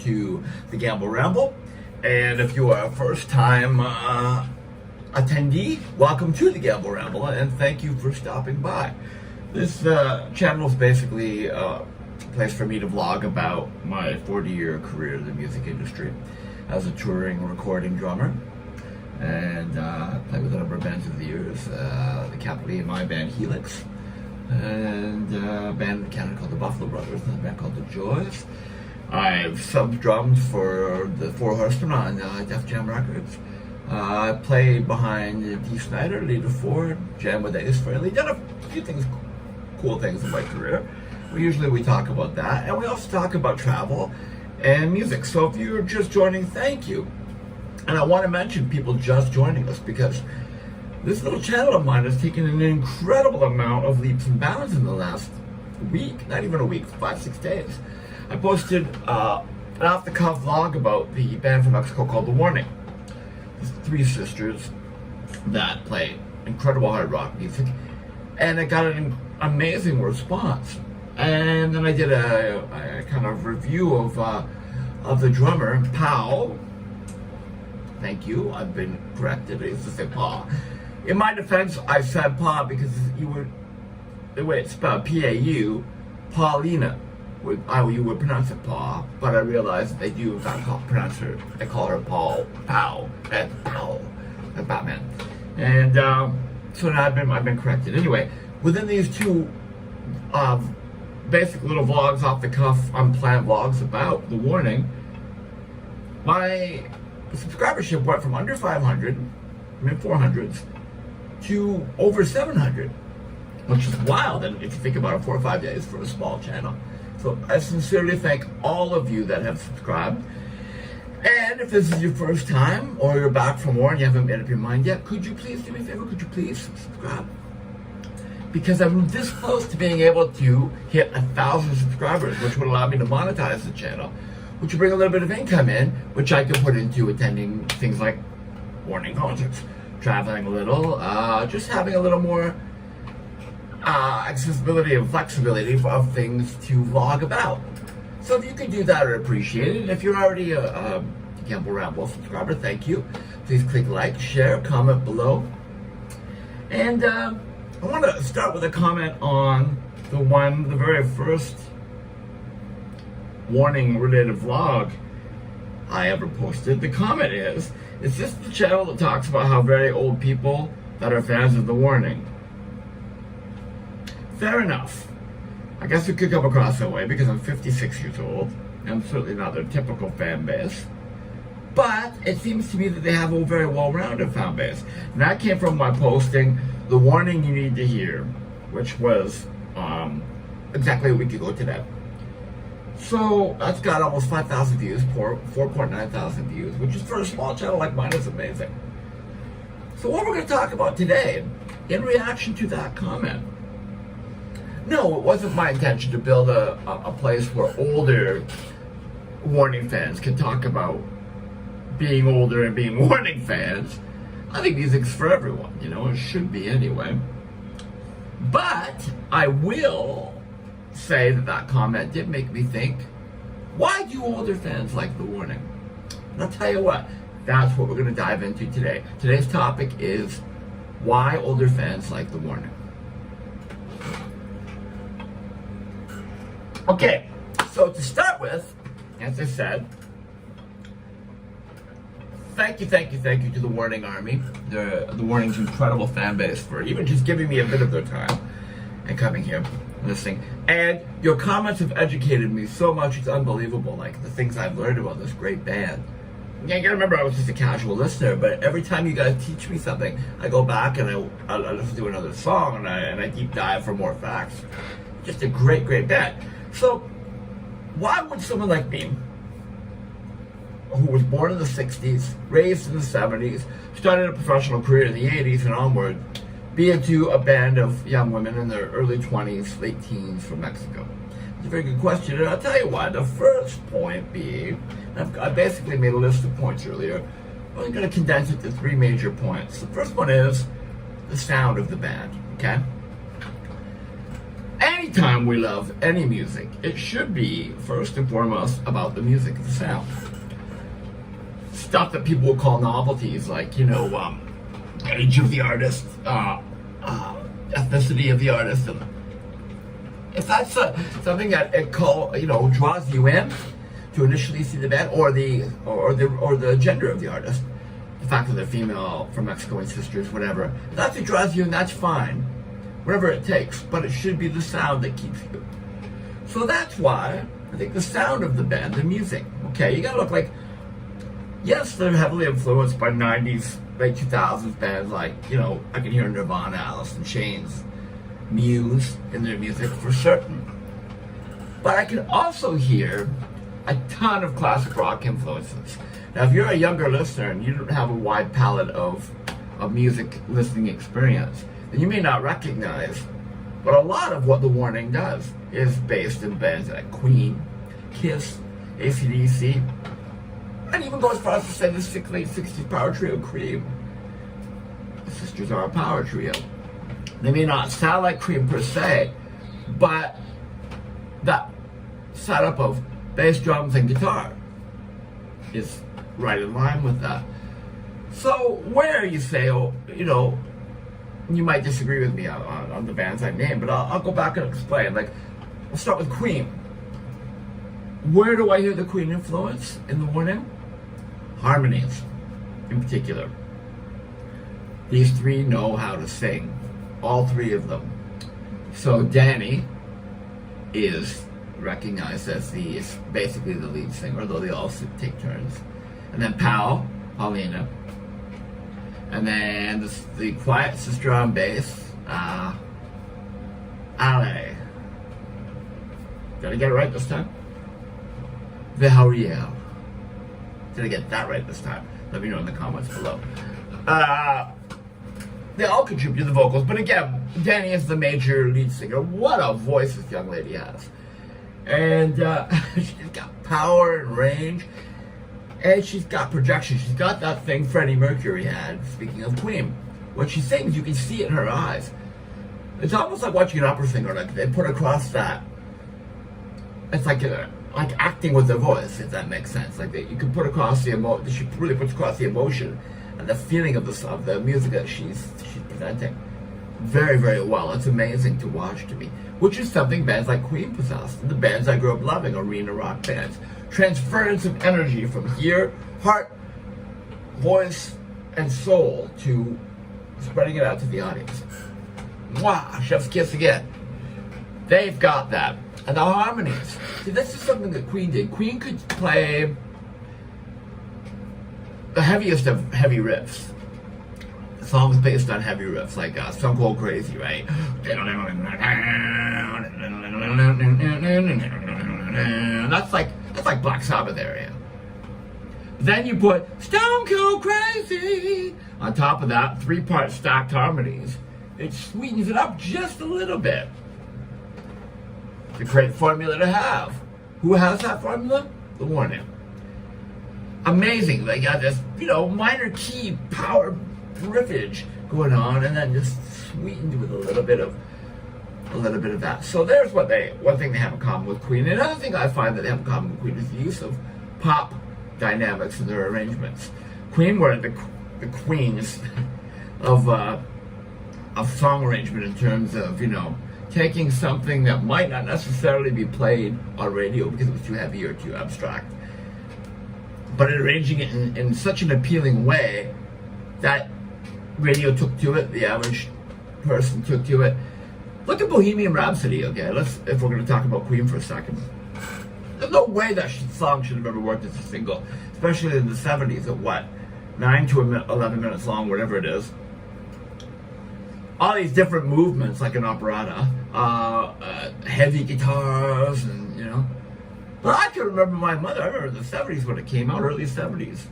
to the Gamble Ramble. And if you are a first-time attendee, welcome to the Gamble Ramble, and thank you for stopping by. This channel is basically a place for me to vlog about my 40-year career in the music industry as a touring recording drummer. And I played with a number of bands over the years, the capital EMI band Helix, and a band in Canada called the Buffalo Brothers, and a band called The Joys. I've sub-drummed for the Four Horsemen on Def Jam Records. I played behind Dee Snider, Lita Ford, jam with Ace Frehley, done a few things, cool things in my career. Usually we talk about that, and we also talk about travel and music. So if you're just joining, thank you. And I want to mention people just joining us because this little channel of mine has taken an incredible amount of leaps and bounds in the last week, not even a week, 5-6 days. I posted an off-the-cuff vlog about the band from Mexico called The Warning. There's three sisters that play incredible hard rock music, and it got an amazing response. And then I did a kind of review of the drummer, Pau. Thank you, I've been corrected. I used to say Pa. In my defense, I said Pa because the way it's spelled, P-A-U, Paulina. You would pronounce it Pa, but I realized they do not pronounce her. They call her Pau, and Batman. And so now I've been corrected. Anyway, within these two basic little vlogs, off the cuff, unplanned vlogs about The Warning, my subscribership went from under 500, mid-400s, to over 700, which is wild, and if you think about it, 4 or 5 days for a small channel. So I sincerely thank all of you that have subscribed. And if this is your first time, or you're back for more and you haven't made up your mind yet, could you please do me a favor? Could you please subscribe? Because I'm this close to being able to hit 1,000 subscribers, which would allow me to monetize the channel, which would bring a little bit of income in, which I can put into attending things like Warning concerts, traveling a little, just having a little more accessibility and flexibility of things to vlog about. So if you could do that, I'd appreciate it. If you're already a Gamble Ramble subscriber, thank you. Please click like, share, comment below. And I want to start with a comment on the very first Warning related vlog I ever posted. The comment is this the channel that talks about how very old people that are fans of The Warning? Fair enough. I guess it could come across that way because I'm 56 years old. I'm certainly not their typical fan base. But it seems to me that they have a very well-rounded fan base. And that came from my posting, The Warning You Need to Hear, which was exactly a week ago today. So that's got almost 5,000 views, 4.9 thousand views, which is for a small channel like mine is amazing. So what we're going to talk about today, in reaction to that comment, no, it wasn't my intention to build a place where older Warning fans can talk about being older and being Warning fans. I think music's for everyone, it should be anyway. But I will say that comment did make me think, why do older fans like The Warning? And I'll tell you what, that's what we're going to dive into today. Today's topic is why older fans like The Warning. Okay, so to start with, as I said, thank you to The Warning Army, the Warning's incredible fan base for even just giving me a bit of their time and coming here, listening. And your comments have educated me so much, it's unbelievable, like the things I've learned about this great band. Yeah, you gotta remember I was just a casual listener, but every time you guys teach me something, I go back and I listen to another song and I deep dive for more facts. Just a great band. So, why would someone like me, who was born in the 60s, raised in the 70s, started a professional career in the 80s and onward, be into a band of young women in their early 20s, late teens from Mexico? It's a very good question, and I'll tell you why. The first point being, I basically made a list of points earlier. I'm only going to condense it to 3 major points. The first one is the sound of the band, okay? anytime we love any music, it should be first and foremost about the music, the sound. Stuff that people will call novelties, like, age of the artist, ethnicity of the artist. And if that's something that draws you in to initially see the band, or the gender of the artist, the fact that they're female, from Mexico and sisters, whatever, if that's what draws you in, that's fine. Whatever it takes, but it should be the sound that keeps you. So that's why I think the sound of the band, the music, okay, you gotta look like, yes, they're heavily influenced by 90s, late 2000s bands like, I can hear Nirvana, Alice in Chains, Muse in their music for certain. But I can also hear a ton of classic rock influences. Now, if you're a younger listener and you don't have a wide palette of music listening experience, then you may not recognize, but a lot of what The Warning does is based in bands like Queen, Kiss, AC/DC, and even goes as far as to say the late 60s power trio Cream. The sisters are a power trio. They may not sound like Cream per se, but that setup of bass, drums, and guitar is right in line with that. So where you say, you might disagree with me on the bands I named, but I'll go back and explain. Like, we'll start with Queen. Where do I hear the Queen influence in The Warning? Harmonies, in particular. These three know how to sing, all three of them. So Danny is recognized as basically the lead singer, though they all take turns. And then Paulina. And then the quiet sister on bass, Ale. Did I get it right this time? Villarreal. Did I get that right this time? Let me know in the comments below. They all contribute to the vocals, but again, Danny is the major lead singer. What a voice this young lady has. And she's got power and range. And she's got projection. She's got that thing Freddie Mercury had, speaking of Queen. When she sings, you can see it in her eyes. It's almost like watching an opera singer. Like, they put across that. It's like acting with their voice, if that makes sense. Like, you can put across the emotion. She really puts across the emotion and the feeling of the music that she's presenting very, very well. It's amazing to watch to me. Which is something bands like Queen possess. And the bands I grew up loving, arena rock bands. Transference of energy from here, heart, voice, and soul, to spreading it out to the audience. Mwah! Chef's kiss again. They've got that. And the harmonies. See, this is something that Queen did. Queen could play the heaviest of heavy riffs. Songs based on heavy riffs, like Stone Cold Crazy, right? That's like Black Sabbath area. Then you put Stone Cold Crazy on top of that, 3-part stacked harmonies. It sweetens it up just a little bit. It's a great formula to have. Who has that formula? The Warning. Amazing. They got this, minor key power riffage going on, and then just sweetened with a little bit of that. So there's one thing they have in common with Queen. Another thing I find that they have in common with Queen is the use of pop dynamics in their arrangements. Queen were the queens of song arrangement in terms of, taking something that might not necessarily be played on radio because it was too heavy or too abstract, but arranging it in such an appealing way that radio took to it, the average person took to it. Look at Bohemian Rhapsody, okay? If we're going to talk about Queen for a second. There's no way that song should have ever worked as a single, especially in the 70s at 9 to 11 minutes long, whatever it is. All these different movements, like an operetta, heavy guitars, and But I can remember my mother. I remember the 70s when it came out, early 70s.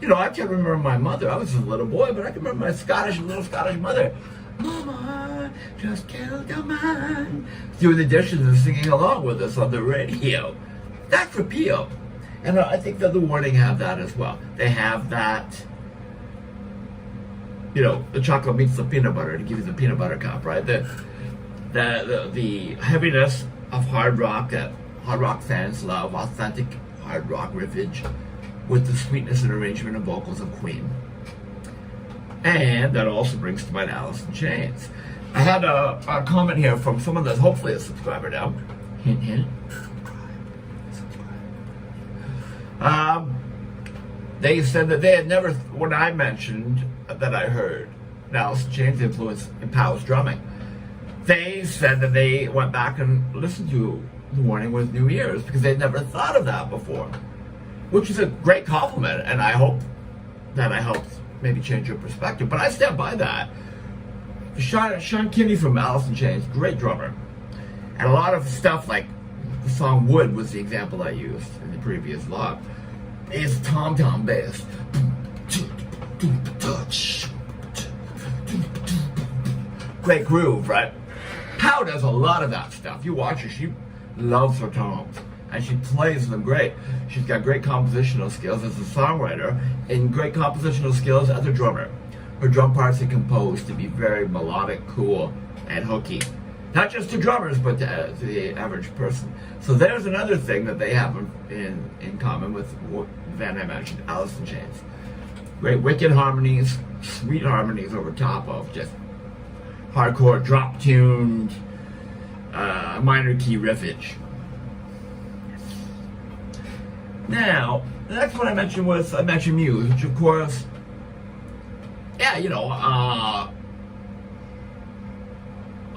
I can remember my mother. I was a little boy, but I can remember my little Scottish mother. Mama, just killed a man. Doing the dishes and singing along with us on the radio. That's appeal. And I think that The Warning have that as well. They have that, the chocolate meets the peanut butter to give you the peanut butter cup, right? the heaviness of hard rock that hard rock fans love, authentic hard rock riffage with the sweetness and arrangement and vocals of Queen. And that also brings to mind Alice in Chains. I had a comment here from someone that's hopefully a subscriber now. Hint, hint. Subscribe. They said that they had never, when I mentioned that I heard Alice in Chains' influence in Powell's drumming, they said that they went back and listened to The Warning with new ears because they'd never thought of that before, which is a great compliment, and I hope that I helped maybe change your perspective. But I stand by that. Sean Kinney from Alice in Chains, great drummer, and a lot of stuff like the song "Wood" was the example I used in the previous log, is tom-tom based. Great groove, right? Pow does a lot of that stuff. You watch her, she loves her tones, and she plays them great. She's got great compositional skills as a songwriter and great compositional skills as a drummer. Her drum parts are composed to be very melodic, cool, and hooky. Not just to drummers, but to the average person. So there's another thing that they have in common with what Van I mentioned, Alice in Chains. Great wicked harmonies, sweet harmonies over top of just hardcore drop-tuned minor key riffage. Now, the next one I mentioned Muse, which of course, yeah, you know, I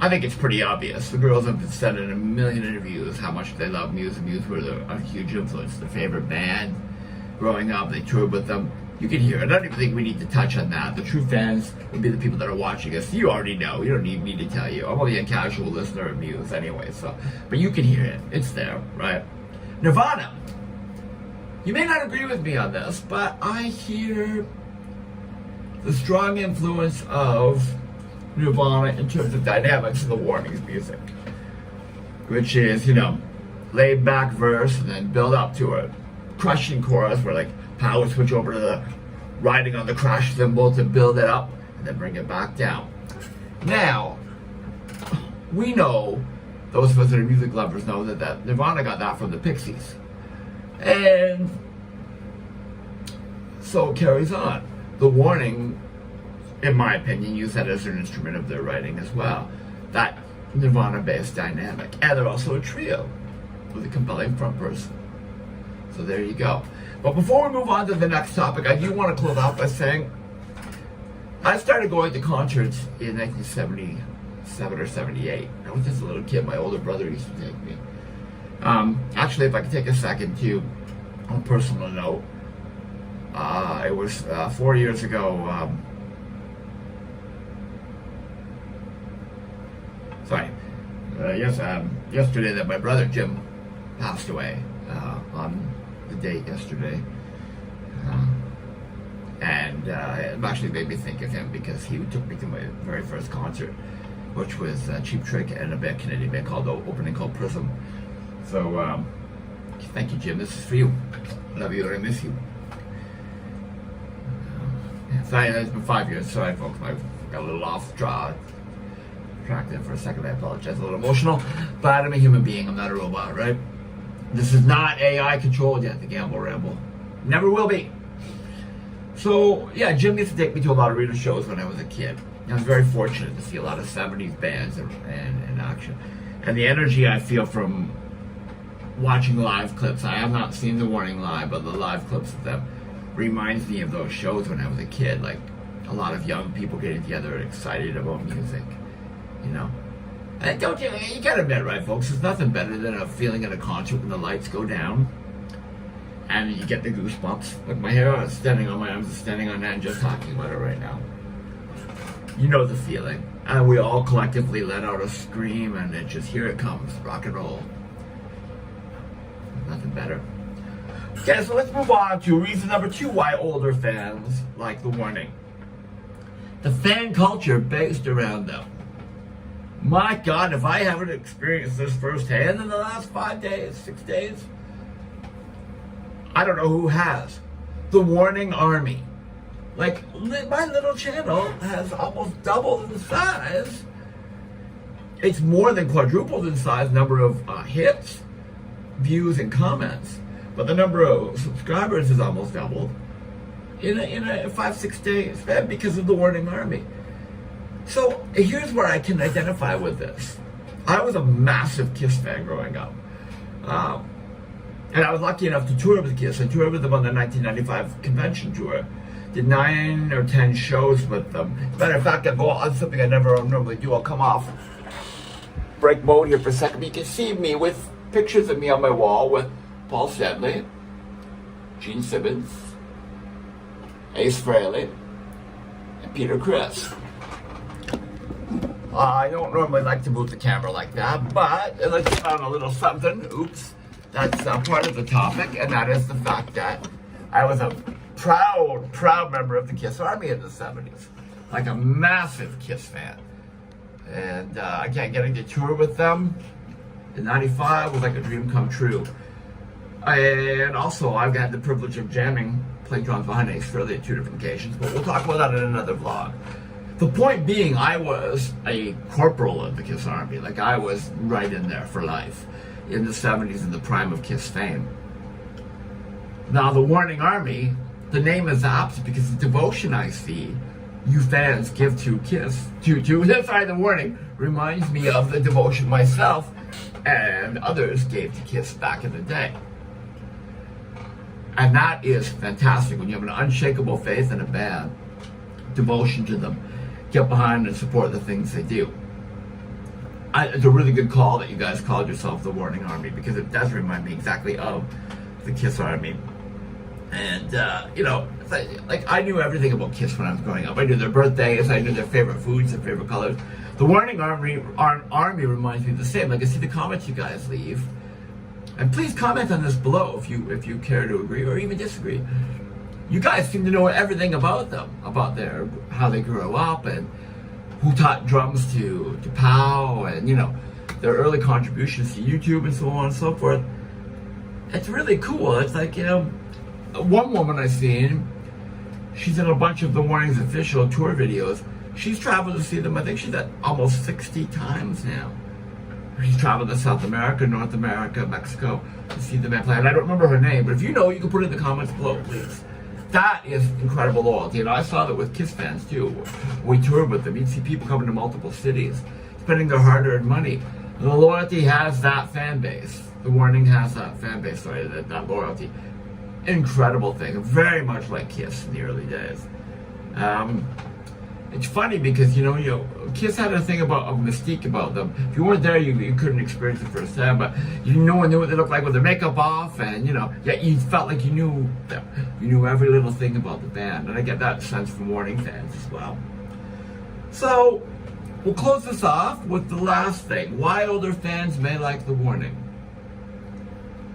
think it's pretty obvious. The girls have said in a million interviews how much they love Muse, and Muse were a huge influence, their favorite band. Growing up, they toured with them. You can hear it. I don't even think we need to touch on that. The true fans would be the people that are watching us. You already know. You don't need me to tell you. I'm only a casual listener of Muse anyway, so. But you can hear it. It's there, right? Nirvana. You may not agree with me on this, but I hear the strong influence of Nirvana in terms of dynamics of the Warning's music, which is, you know, laid back verse and then build up to a crushing chorus where like Powell would switch over to the riding on the crash cymbal to build it up and then bring it back down. Now, we know, those of us that are music lovers know that Nirvana got that from the Pixies. And so it carries on. The Warning, in my opinion, use that as an instrument of their writing as well. That Nirvana-based dynamic. And they're also a trio with a compelling front person. So there you go. But before we move on to the next topic, I do want to close out by saying I started going to concerts in 1977 or 78. I was just a little kid. My older brother used to take me. Actually, if I could take a second to, on a personal note, it was 4 years ago. Yesterday that my brother Jim passed away on the date yesterday. And it actually made me think of him because he took me to my very first concert, which was Cheap Trick and a Canadian band called Opening called Prism. So thank you, Jim. This is for you. Love you and I miss you. Sorry, it's been 5 years. Sorry, folks. I got a little off track there for a second. I apologize. A little emotional, but I'm a human being. I'm not a robot, right? This is not AI controlled yet. The Gamble Ramble never will be. So yeah, Jim used to take me to a lot of arena shows when I was a kid. I was very fortunate to see a lot of 70s bands in action, and the energy I feel from watching live clips. I have not seen The Warning live, but the live clips of them reminds me of those shows when I was a kid. Like a lot of young people getting together and excited about music, you know. And don't you gotta admit, right, folks? There's nothing better than a feeling at a concert when the lights go down and you get the goosebumps. Like my hair is standing on my arms, is standing on end just talking about it right now. You know the feeling. And we all collectively let out a scream and it just, here it comes, rock and roll. Nothing better. Okay, so let's move on to reason number 2 why older fans like The Warning. The fan culture based around them. My God, if I haven't experienced this firsthand in the last 5 days, 6 days, I don't know who has. The Warning Army. Like, my little channel has almost doubled in size. It's more than quadrupled in size, number of hits, views, and comments. But the number of subscribers has almost doubled in a 5-6 day span because of the Warning Army. So here's where I can identify with this. I was a massive Kiss fan growing up. And I was lucky enough to tour with Kiss. I toured with them on the 1995 convention tour. Did 9 or 10 shows with them. Matter of fact, I'll go on something I never normally do. I'll come off break mode here for a second. But you can see me with pictures of me on my wall with Paul Stanley, Gene Simmons, Ace Frehley, and Peter Criss. I don't normally like to move the camera like that, but let's put on a little something. Oops. That's part of the topic, and that is the fact that I was a proud member of the Kiss Army in the 70s. Like a massive Kiss fan. And again, getting to tour with them in 95 was like a dream come true. And also, I've had the privilege of playing drums behind Ace Frehley at 2 different occasions, but we'll talk about that in another vlog. The point being, I was a corporal of the Kiss Army. Like, I was right in there for life in the 70s, in the prime of Kiss fame. Now, the Warning Army, the name is apt because the devotion I see you fans give to Kiss, the Warning, reminds me of the devotion myself and others gave to Kiss back in the day. And that is fantastic when you have an unshakable faith in a band, devotion to them, get behind and support the things they do. It's a really good call that you guys called yourself the Warning Army, because it does remind me exactly of the Kiss Army. And, you know, like I knew everything about Kiss when I was growing up. I knew their birthdays, I knew their favorite foods, their favorite colors. The Warning Army reminds me of the same. Like, I see the comments you guys leave. And please comment on this below if you care to agree or even disagree. You guys seem to know everything about them, about how they grew up and who taught drums to Pow, and you know, their early contributions to YouTube and so on and so forth. It's really cool. It's like, you know, one woman I've seen, she's in a bunch of the Warning's official tour videos. She's traveled to see them, I think she's at almost 60 times now. She's traveled to South America, North America, Mexico to see the band play. And I don't remember her name, but if you know, you can put it in the comments below, please. That is incredible loyalty, and I saw that with Kiss fans too. We toured with them. You'd see people coming to multiple cities, spending their hard-earned money. The loyalty has that fan base. The Warning has that fan base, sorry, that loyalty. Incredible thing, very much like Kiss in the early days. It's funny because, you know, Kiss had a thing about a mystique about them. If you weren't there, you couldn't experience it firsthand, but no one knew what they looked like with their makeup off, and, you know, yeah, you felt like you knew them. You knew every little thing about the band, and I get that sense from Warning fans as well. So, we'll close this off with the last thing. Why older fans may like the Warning.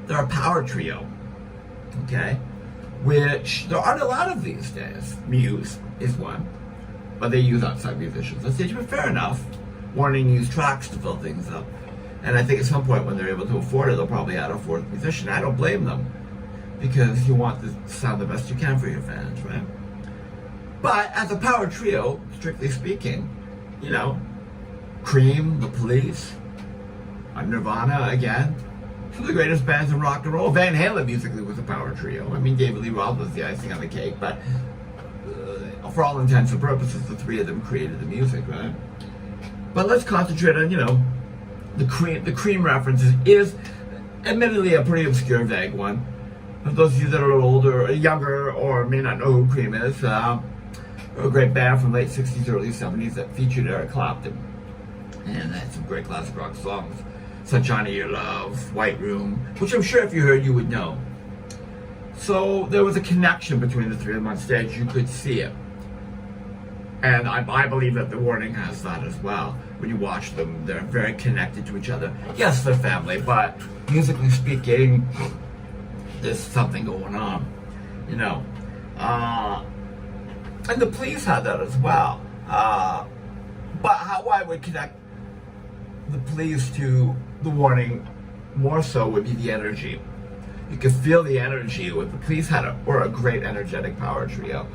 They're a power trio, okay? Which, there aren't a lot of these days. Muse is one. But they use outside musicians on stage, but fair enough. Warning use tracks to fill things up. And I think at some point when they're able to afford it, they'll probably add a 4th musician. I don't blame them, because you want to sound the best you can for your fans, right? But as a power trio, strictly speaking, you know, Cream, The Police, Nirvana again, some of the greatest bands in rock and roll. Van Halen musically was a power trio. I mean, David Lee Roth was the icing on the cake, but for all intents and purposes, the 3 of them created the music, right? But let's concentrate on, you know, the Cream references is admittedly a pretty obscure, vague one. For those of you that are older, younger, or may not know who Cream is, a great band from late 60s, early 70s that featured Eric Clapton. And had some great classic rock songs. Sunshine of Your Love, White Room, which I'm sure if you heard, you would know. So there was a connection between the 3 of them on stage. You could see it. And I believe that the Warning has that as well. When you watch them, they're very connected to each other. Yes, they're family, but musically speaking, there's something going on, you know. And the Police had that as well. But how I would connect the Police to the Warning more so would be the energy. You could feel the energy with the Police were a great energetic power trio.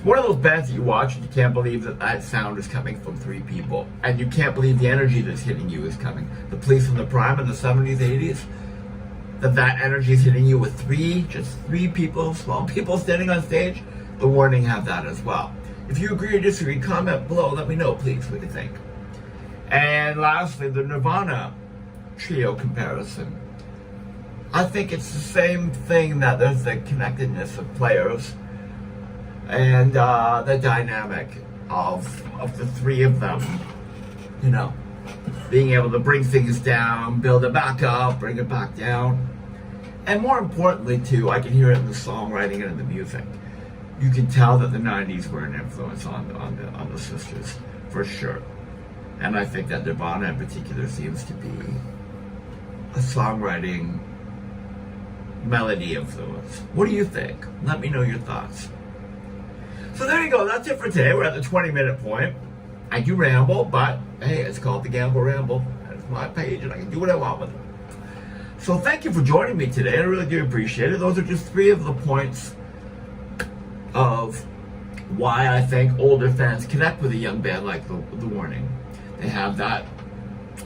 one of those bands that you watch and you can't believe that that sound is coming from 3 people. And you can't believe the energy that's hitting you is coming. The Police from the Prime in the 70s, 80s, that energy is hitting you with just three people, small people standing on stage. The Warning have that as well. If you agree or disagree, comment below. Let me know, please, what you think. And lastly, the Nirvana trio comparison. I think it's the same thing, that there's the connectedness of players and the dynamic of the 3 of them, you know, being able to bring things down, build it back up, bring it back down. And more importantly, too, I can hear it in the songwriting and in the music. You can tell that the 90s were an influence on the sisters, for sure. And I think that Nirvana in particular seems to be a songwriting melody influence. What do you think? Let me know your thoughts. So there you go. That's it for today. We're at the 20-minute point. I do ramble, but hey, it's called the Gamble Ramble. It's my page, and I can do what I want with it. So thank you for joining me today. I really do appreciate it. Those are just 3 of the points of why I think older fans connect with a young band like the Warning. They have that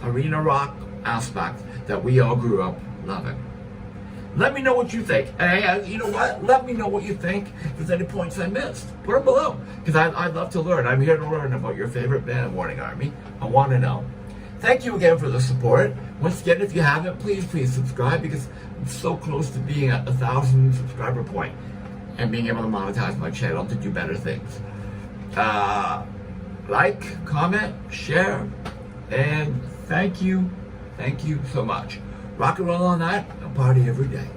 arena rock aspect that we all grew up loving. Let me know what you think. And you know what? Let me know what you think. If there's any points I missed, put them below. Because I'd love to learn. I'm here to learn about your favorite band, Warning Army. I want to know. Thank you again for the support. Once again, if you haven't, please subscribe, because I'm so close to being at the 1,000 subscriber point and being able to monetize my channel to do better things. Like, comment, share, and thank you so much. Rock and roll all night and party every day.